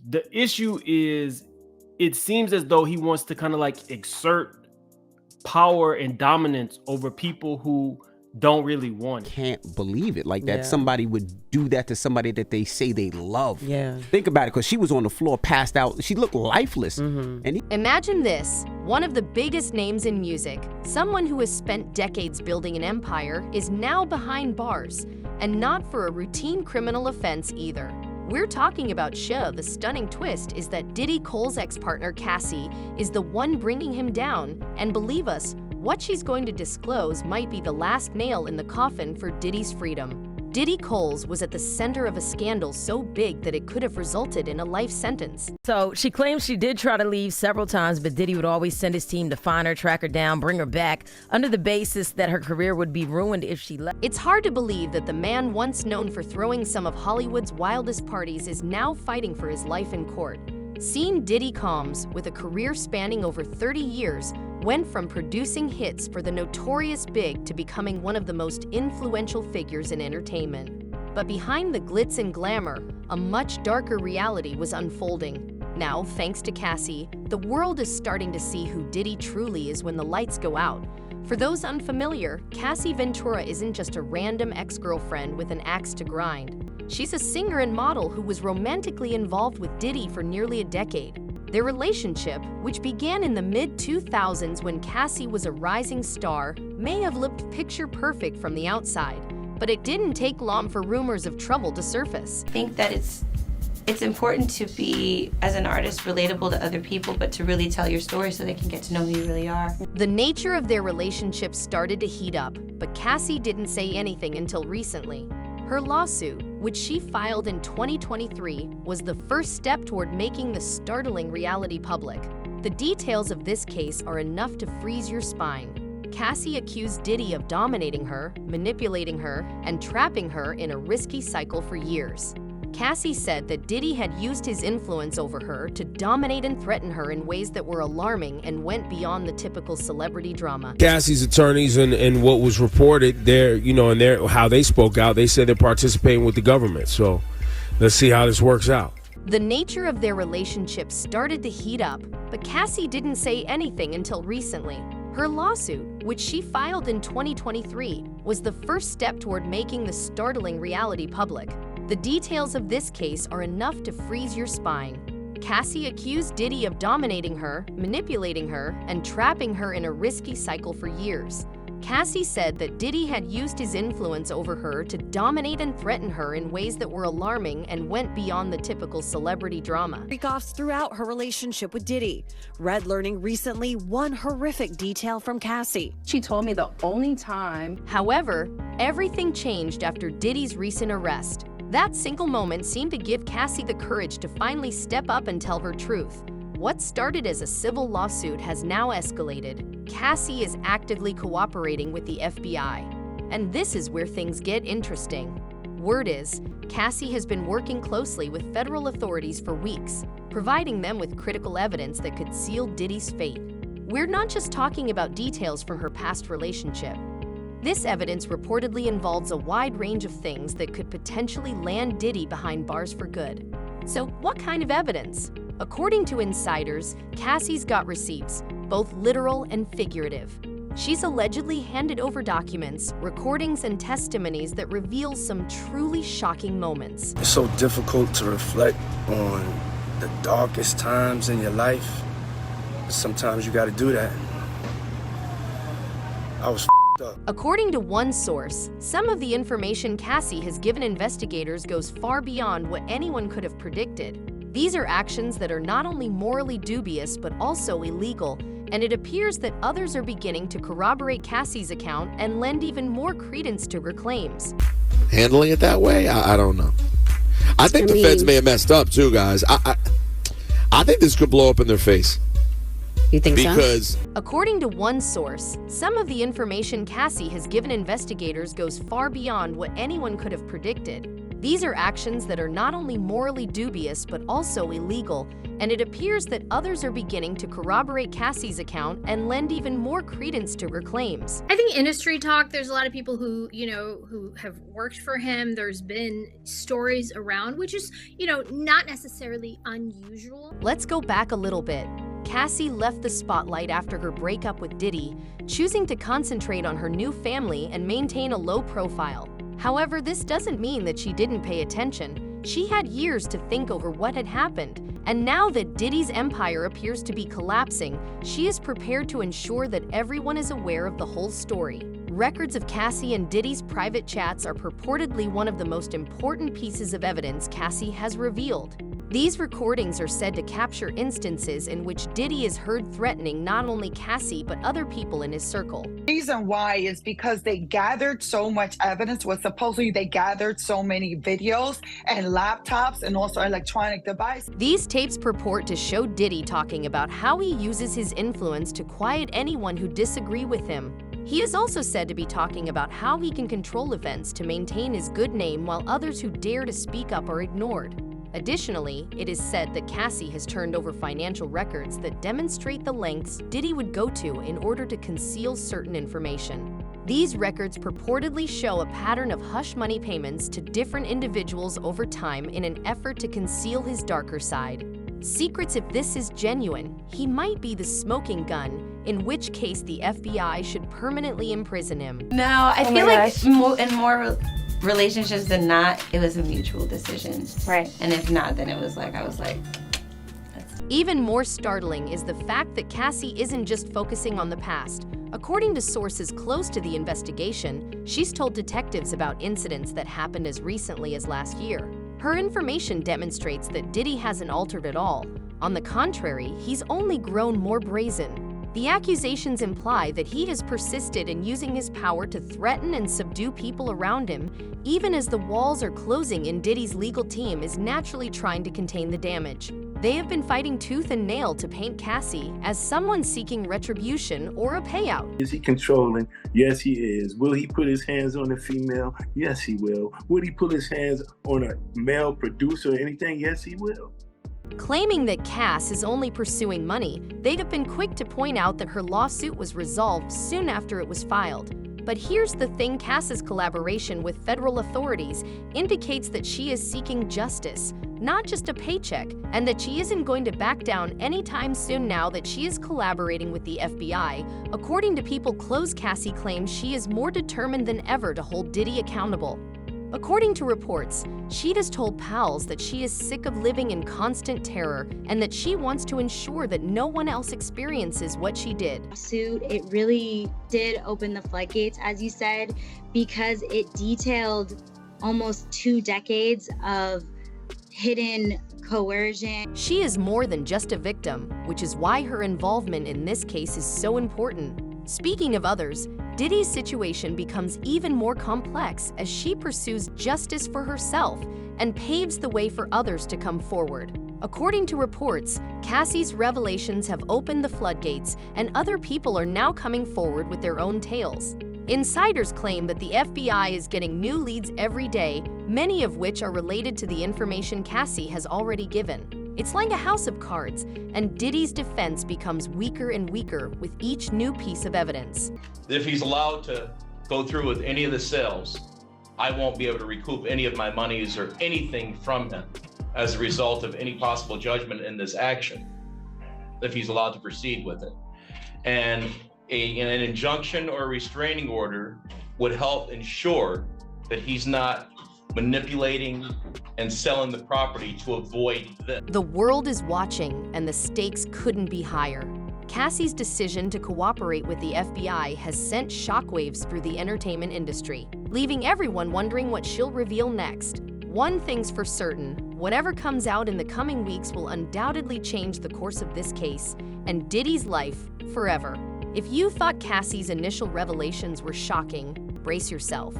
The issue is, it seems as though he wants to kind of like exert power and dominance over people who don't really want it. Can't believe it, like that Yeah. somebody would do that to somebody that they say they love. Yeah. Think about it, because she was on the floor, passed out. She looked lifeless. And he, Imagine this. One of the biggest names in music, someone who has spent decades building an empire, is now behind bars, and not for a routine criminal offense either. We're talking about Sha. The stunning twist is that Diddy Cole's ex-partner Cassie is the one bringing him down, and believe us, what she's going to disclose might be the last nail in the coffin for Diddy's freedom. Diddy Cole's was at the center of a scandal so big that it could have resulted in a life sentence. So she claims she did try to leave several times, but Diddy would always send his team to find her, track her down, bring her back, under the basis that her career would be ruined if she left. It's hard to believe that the man once known for throwing some of Hollywood's wildest parties is now fighting for his life in court. Seeing Diddy Combs, with a career spanning over 30 years, went from producing hits for the notorious Big to becoming one of the most influential figures in entertainment. But behind the glitz and glamour, a much darker reality was unfolding. Now, thanks to Cassie, the world is starting to see who Diddy truly is when the lights go out. For those unfamiliar, Cassie Ventura isn't just a random ex-girlfriend with an axe to grind. She's a singer and model who was romantically involved with Diddy for nearly a decade. Their relationship, which began in the mid-2000s when Cassie was a rising star, may have looked picture perfect from the outside, but it didn't take long for rumors of trouble to surface. I think that it's important to be, as an artist, relatable to other people, but to really tell your story so they can get to know who you really are. The nature of their relationship started to heat up, but Cassie didn't say anything until recently. Her lawsuit, which she filed in 2023, was the first step toward making the startling reality public. The details of this case are enough to freeze your spine. Cassie accused Diddy of dominating her, manipulating her, and trapping her in a risky cycle for years. Cassie said that Diddy had used his influence over her to dominate and threaten her in ways that were alarming and went beyond the typical celebrity drama. Cassie's attorneys and what was reported there, and how they spoke out, they said they're participating with the government. So let's see how this works out. The nature of their relationship started to heat up, but Cassie didn't say anything until recently. Her lawsuit, which she filed in 2023, was the first step toward making the startling reality public. The details of this case are enough to freeze your spine. Cassie accused Diddy of dominating her, manipulating her, and trapping her in a risky cycle for years. Cassie said that Diddy had used his influence over her to dominate and threaten her in ways that were alarming and went beyond the typical celebrity drama. Freak-offs throughout her relationship with Diddy. Red learning recently one horrific detail from Cassie. She told me the only time. However, everything changed after Diddy's recent arrest. That single moment seemed to give Cassie the courage to finally step up and tell her truth. What started as a civil lawsuit has now escalated. Cassie is actively cooperating with the FBI. And this is where things get interesting. Word is, Cassie has been working closely with federal authorities for weeks, providing them with critical evidence that could seal Diddy's fate. We're not just talking about details from her past relationship. This evidence reportedly involves a wide range of things that could potentially land Diddy behind bars for good. So what kind of evidence? According to insiders, Cassie's got receipts, both literal and figurative. She's allegedly handed over documents, recordings, and testimonies that reveal some truly shocking moments. It's so difficult to reflect on the darkest times in your life. Sometimes you gotta do that. I was up. According to one source, some of the information Cassie has given investigators goes far beyond what anyone could have predicted. These are actions that are not only morally dubious but also illegal, and it appears that others are beginning to corroborate Cassie's account and lend even more credence to her claims. Handling it that way, I don't know. I think the feds may have messed up too, guys. I think this could blow up in their face. You think because According to one source, some of the information Cassie has given investigators goes far beyond what anyone could have predicted. These are actions that are not only morally dubious but also illegal, and it appears that others are beginning to corroborate Cassie's account and lend even more credence to her claims. I think industry talk, there's a lot of people who, who have worked for him. There's been stories around, which is, not necessarily unusual. Let's go back a little bit. Cassie left the spotlight after her breakup with Diddy, choosing to concentrate on her new family and maintain a low profile. However, this doesn't mean that she didn't pay attention. She had years to think over what had happened, and now that Diddy's empire appears to be collapsing, she is prepared to ensure that everyone is aware of the whole story. Records of Cassie and Diddy's private chats are purportedly one of the most important pieces of evidence Cassie has revealed. These recordings are said to capture instances in which Diddy is heard threatening not only Cassie but other people in his circle. The reason why is because they gathered so much evidence. Supposedly they gathered so many videos and laptops and also electronic devices. These tapes purport to show Diddy talking about how he uses his influence to quiet anyone who disagree with him. He is also said to be talking about how he can control events to maintain his good name while others who dare to speak up are ignored. Additionally, it is said that Cassie has turned over financial records that demonstrate the lengths Diddy would go to in order to conceal certain information. These records purportedly show a pattern of hush money payments to different individuals over time in an effort to conceal his darker side. Secrets, if this is genuine, he might be the smoking gun, in which case the FBI should permanently imprison him. No, I feel like in more relationships than not, it was a mutual decision. Right. And if not, then it was like, I was like, Even more startling is the fact that Cassie isn't just focusing on the past. According to sources close to the investigation, she's told detectives about incidents that happened as recently as last year. Her information demonstrates that Diddy hasn't altered at all. On the contrary, he's only grown more brazen. The accusations imply that he has persisted in using his power to threaten and subdue people around him, even as the walls are closing and Diddy's legal team is naturally trying to contain the damage. They have been fighting tooth and nail to paint Cassie as someone seeking retribution or a payout. Is he controlling? Yes, he is. Will he put his hands on a female? Yes, he will. Would he put his hands on a male producer or anything? Yes, he will. Claiming that Cass is only pursuing money, they'd have been quick to point out that her lawsuit was resolved soon after it was filed. But here's the thing: Cass's collaboration with federal authorities indicates that she is seeking justice, not just a paycheck, and that she isn't going to back down anytime soon now that she is collaborating with the FBI. According to people close, Cassie claims she is more determined than ever to hold Diddy accountable. According to reports, she has told pals that she is sick of living in constant terror and that she wants to ensure that no one else experiences what she did. It really did open the floodgates, as you said, because it detailed almost 2 decades of hidden coercion. She is more than just a victim, which is why her involvement in this case is so important. Speaking of others, Diddy's situation becomes even more complex as she pursues justice for herself and paves the way for others to come forward. According to reports, Cassie's revelations have opened the floodgates, and other people are now coming forward with their own tales. Insiders claim that the FBI is getting new leads every day, many of which are related to the information Cassie has already given. It's like a house of cards, and Diddy's defense becomes weaker and weaker with each new piece of evidence. If he's allowed to go through with any of the sales, I won't be able to recoup any of my monies or anything from him as a result of any possible judgment in this action, if he's allowed to proceed with it. And an injunction or a restraining order would help ensure that he's not manipulating and selling the property to avoid this. The world is watching, and the stakes couldn't be higher. Cassie's decision to cooperate with the FBI has sent shockwaves through the entertainment industry, leaving everyone wondering what she'll reveal next. One thing's for certain: whatever comes out in the coming weeks will undoubtedly change the course of this case and Diddy's life forever. If you thought Cassie's initial revelations were shocking, brace yourself.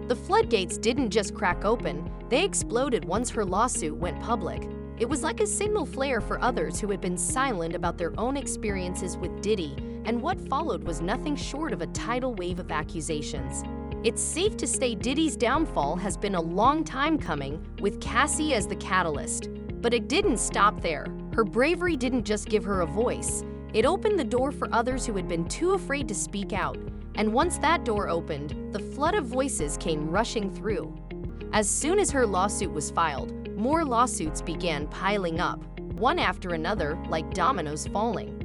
The floodgates didn't just crack open, they exploded once her lawsuit went public. It was like a signal flare for others who had been silent about their own experiences with Diddy, and what followed was nothing short of a tidal wave of accusations. It's safe to say Diddy's downfall has been a long time coming, with Cassie as the catalyst. But it didn't stop there. Her bravery didn't just give her a voice. It opened the door for others who had been too afraid to speak out. And once that door opened, the flood of voices came rushing through. As soon as her lawsuit was filed, more lawsuits began piling up, one after another, like dominoes falling.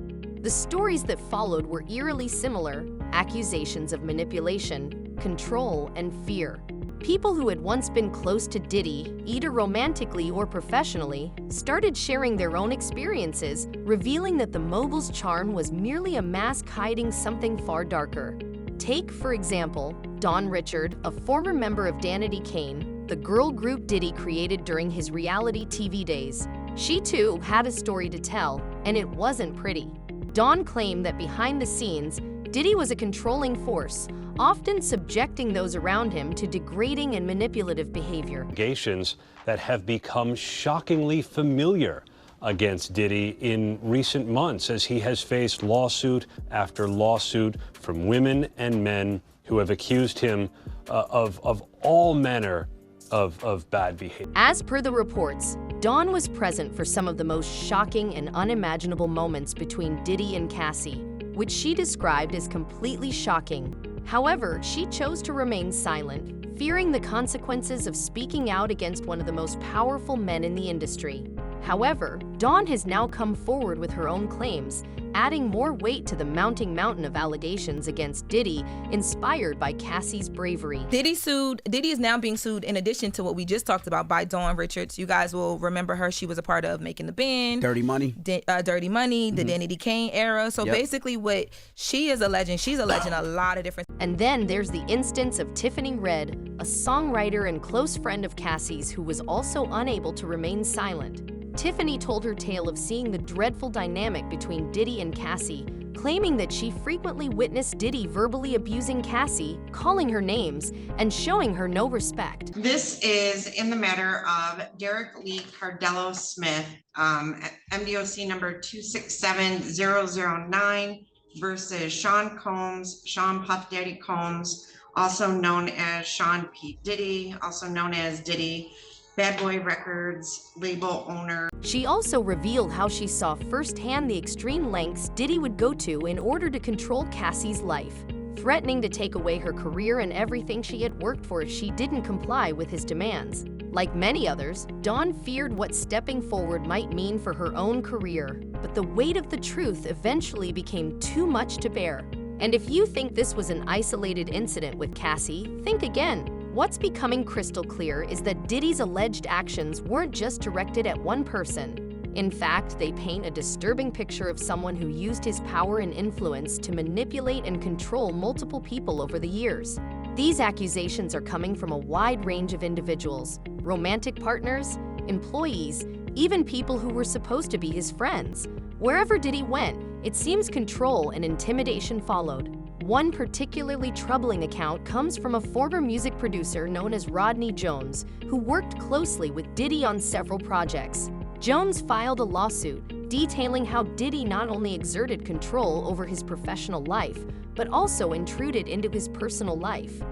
The stories that followed were eerily similar: accusations of manipulation, control, and fear. People who had once been close to Diddy, either romantically or professionally, started sharing their own experiences, revealing that the mogul's charm was merely a mask hiding something far darker. Take, for example, Dawn Richard, a former member of Danity Kane, the girl group Diddy created during his reality TV days. She too had a story to tell, and it wasn't pretty. Dawn claimed that behind the scenes, Diddy was a controlling force, often subjecting those around him to degrading and manipulative behavior. Allegations that have become shockingly familiar against Diddy in recent months, as he has faced lawsuit after lawsuit from women and men who have accused him of all manner of bad behavior. As per the reports, Dawn was present for some of the most shocking and unimaginable moments between Diddy and Cassie, which she described as completely shocking. However, she chose to remain silent, fearing the consequences of speaking out against one of the most powerful men in the industry. However, Dawn has now come forward with her own claims, adding more weight to the mounting mountain of allegations against Diddy, inspired by Cassie's bravery. Diddy is now being sued in addition to what we just talked about by Dawn Richards. You guys will remember her. She was a part of Making the Band, Dirty Money, the Danity Kane era. So basically what she is alleging, she's alleging a lot of different. And then there's the instance of Tiffany Red, a songwriter and close friend of Cassie's who was also unable to remain silent. Tiffany told her tale of seeing the dreadful dynamic between Diddy and Cassie, claiming that she frequently witnessed Diddy verbally abusing Cassie, calling her names, and showing her no respect. This is in the matter of Derek Lee Cardello Smith, MDOC number 267009 versus Sean Combs, Sean Puff Daddy Combs, also known as Sean P. Diddy, also known as Diddy, Bad Boy Records label owner. She also revealed how she saw firsthand the extreme lengths Diddy would go to in order to control Cassie's life, threatening to take away her career and everything she had worked for if she didn't comply with his demands. Like many others, Dawn feared what stepping forward might mean for her own career, but the weight of the truth eventually became too much to bear. And if you think this was an isolated incident with Cassie, think again. What's becoming crystal clear is that Diddy's alleged actions weren't just directed at one person. In fact, they paint a disturbing picture of someone who used his power and influence to manipulate and control multiple people over the years. These accusations are coming from a wide range of individuals: romantic partners, employees, even people who were supposed to be his friends. Wherever Diddy went, it seems control and intimidation followed. One particularly troubling account comes from a former music producer known as Rodney Jones, who worked closely with Diddy on several projects. Jones filed a lawsuit detailing how Diddy not only exerted control over his professional life, but also intruded into his personal life.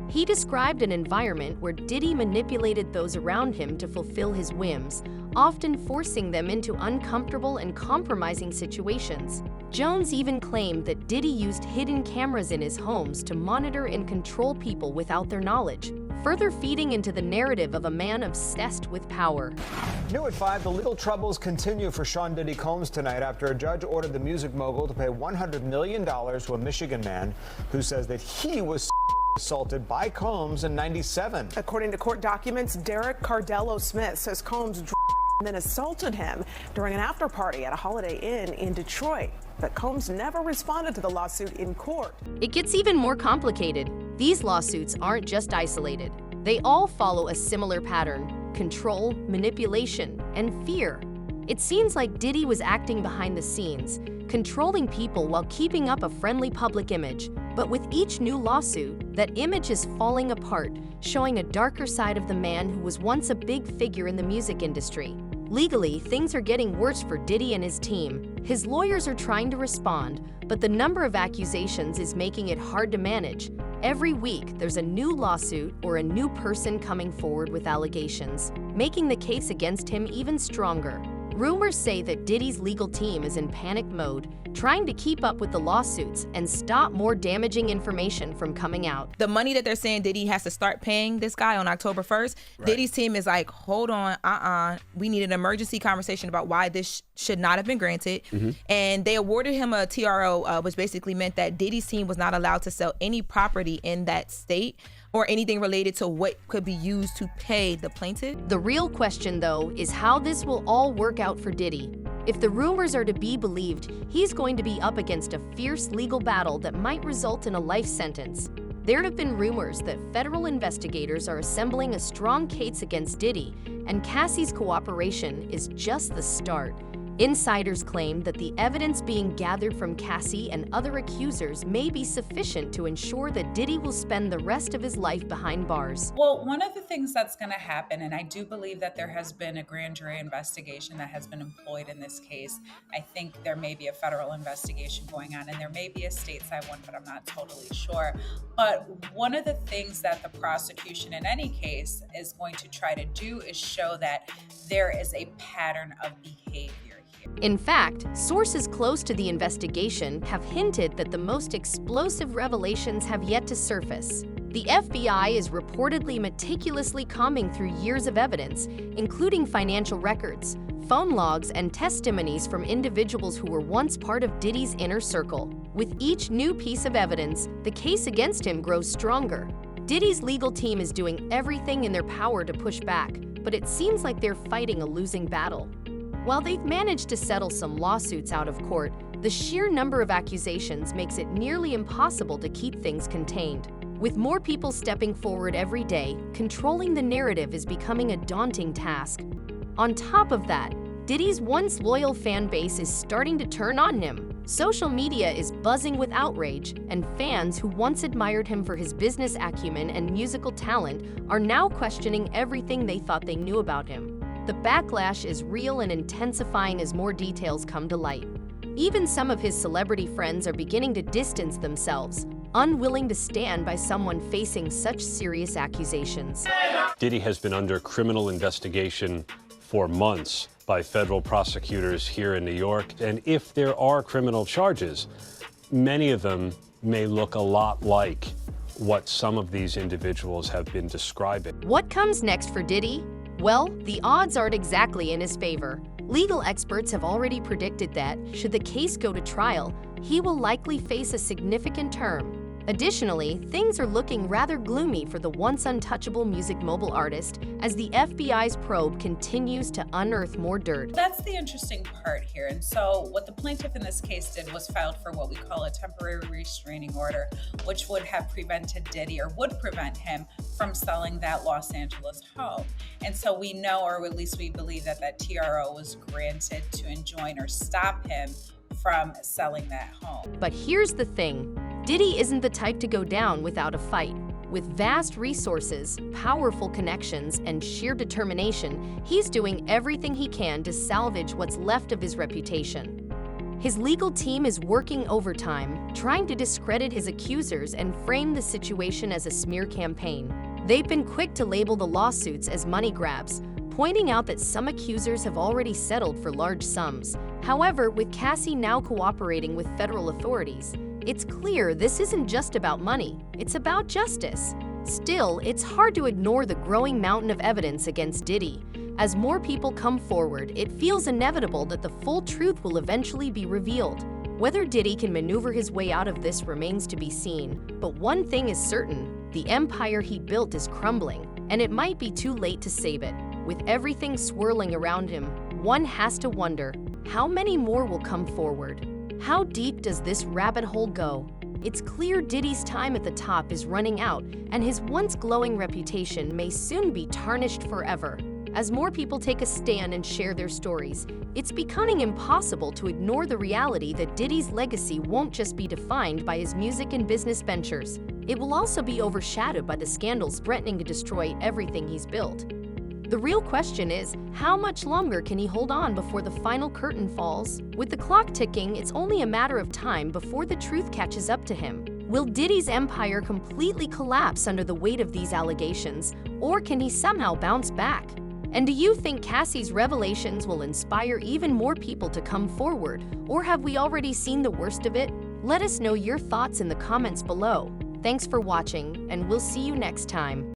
He described an environment where Diddy manipulated those around him to fulfill his whims, often forcing them into uncomfortable and compromising situations. Jones even claimed that Diddy used hidden cameras in his homes to monitor and control people without their knowledge, further feeding into the narrative of a man obsessed with power. New at 5, the legal troubles continue for Sean Diddy Combs tonight after a judge ordered the music mogul to pay $100 million to a Michigan man who says that he was assaulted by Combs in '97. According to court documents, Derek Cardello Smith says Combs then assaulted him during an after party at a Holiday Inn in Detroit. But Combs never responded to the lawsuit in court. It gets even more complicated. These lawsuits aren't just isolated. They all follow a similar pattern: control, manipulation, and fear. It seems like Diddy was acting behind the scenes, controlling people while keeping up a friendly public image. But with each new lawsuit, that image is falling apart, showing a darker side of the man who was once a big figure in the music industry. Legally, things are getting worse for Diddy and his team. His lawyers are trying to respond, but the number of accusations is making it hard to manage. Every week, there's a new lawsuit or a new person coming forward with allegations, making the case against him even stronger. Rumors say that Diddy's legal team is in panic mode, trying to keep up with the lawsuits and stop more damaging information from coming out. The money that they're saying Diddy has to start paying this guy on October 1st, right. Diddy's team is like, hold on, we need an emergency conversation about why this should not have been granted. Mm-hmm. And they awarded him a TRO, which basically meant that Diddy's team was not allowed to sell any property in that state or anything related to what could be used to pay the plaintiff. The real question, though, is how this will all work out for Diddy. If the rumors are to be believed, he's going to be up against a fierce legal battle that might result in a life sentence. There have been rumors that federal investigators are assembling a strong case against Diddy, and Cassie's cooperation is just the start. Insiders claim that the evidence being gathered from Cassie and other accusers may be sufficient to ensure that Diddy will spend the rest of his life behind bars. Well, one of the things that's going to happen, and I do believe that there has been a grand jury investigation that has been employed in this case. I think there may be a federal investigation going on, and there may be a stateside one, but I'm not totally sure. But one of the things that the prosecution in any case is going to try to do is show that there is a pattern of behavior. In fact, sources close to the investigation have hinted that the most explosive revelations have yet to surface. The FBI is reportedly meticulously combing through years of evidence, including financial records, phone logs, and testimonies from individuals who were once part of Diddy's inner circle. With each new piece of evidence, the case against him grows stronger. Diddy's legal team is doing everything in their power to push back, but it seems like they're fighting a losing battle. While they've managed to settle some lawsuits out of court, the sheer number of accusations makes it nearly impossible to keep things contained. With more people stepping forward every day, controlling the narrative is becoming a daunting task. On top of that, Diddy's once loyal fan base is starting to turn on him. Social media is buzzing with outrage, and fans who once admired him for his business acumen and musical talent are now questioning everything they thought they knew about him. The backlash is real and intensifying as more details come to light. Even some of his celebrity friends are beginning to distance themselves, unwilling to stand by someone facing such serious accusations. Diddy has been under criminal investigation for months by federal prosecutors here in New York. And if there are criminal charges, many of them may look a lot like what some of these individuals have been describing. What comes next for Diddy? Well, the odds aren't exactly in his favor. Legal experts have already predicted that, should the case go to trial, he will likely face a significant term. Additionally, things are looking rather gloomy for the once untouchable music mogul artist as the FBI's probe continues to unearth more dirt. That's the interesting part here. And so what the plaintiff in this case did was filed for what we call a temporary restraining order, which would have prevented Diddy, or would prevent him from selling that Los Angeles home. And so we know, or at least we believe, that that TRO was granted to enjoin or stop him from selling that home. But here's the thing. Diddy isn't the type to go down without a fight. With vast resources, powerful connections, and sheer determination, he's doing everything he can to salvage what's left of his reputation. His legal team is working overtime, trying to discredit his accusers and frame the situation as a smear campaign. They've been quick to label the lawsuits as money grabs, pointing out that some accusers have already settled for large sums. However, with Cassie now cooperating with federal authorities, it's clear this isn't just about money, it's about justice. Still, it's hard to ignore the growing mountain of evidence against Diddy. As more people come forward, it feels inevitable that the full truth will eventually be revealed. Whether Diddy can maneuver his way out of this remains to be seen, but one thing is certain, the empire he built is crumbling, and it might be too late to save it. With everything swirling around him, one has to wonder, how many more will come forward? How deep does this rabbit hole go? It's clear Diddy's time at the top is running out, and his once glowing reputation may soon be tarnished forever. As more people take a stand and share their stories, it's becoming impossible to ignore the reality that Diddy's legacy won't just be defined by his music and business ventures. It will also be overshadowed by the scandals threatening to destroy everything he's built. The real question is, how much longer can he hold on before the final curtain falls? With the clock ticking, it's only a matter of time before the truth catches up to him. Will Diddy's empire completely collapse under the weight of these allegations, or can he somehow bounce back? And do you think Cassie's revelations will inspire even more people to come forward, or have we already seen the worst of it? Let us know your thoughts in the comments below. Thanks for watching, and we'll see you next time.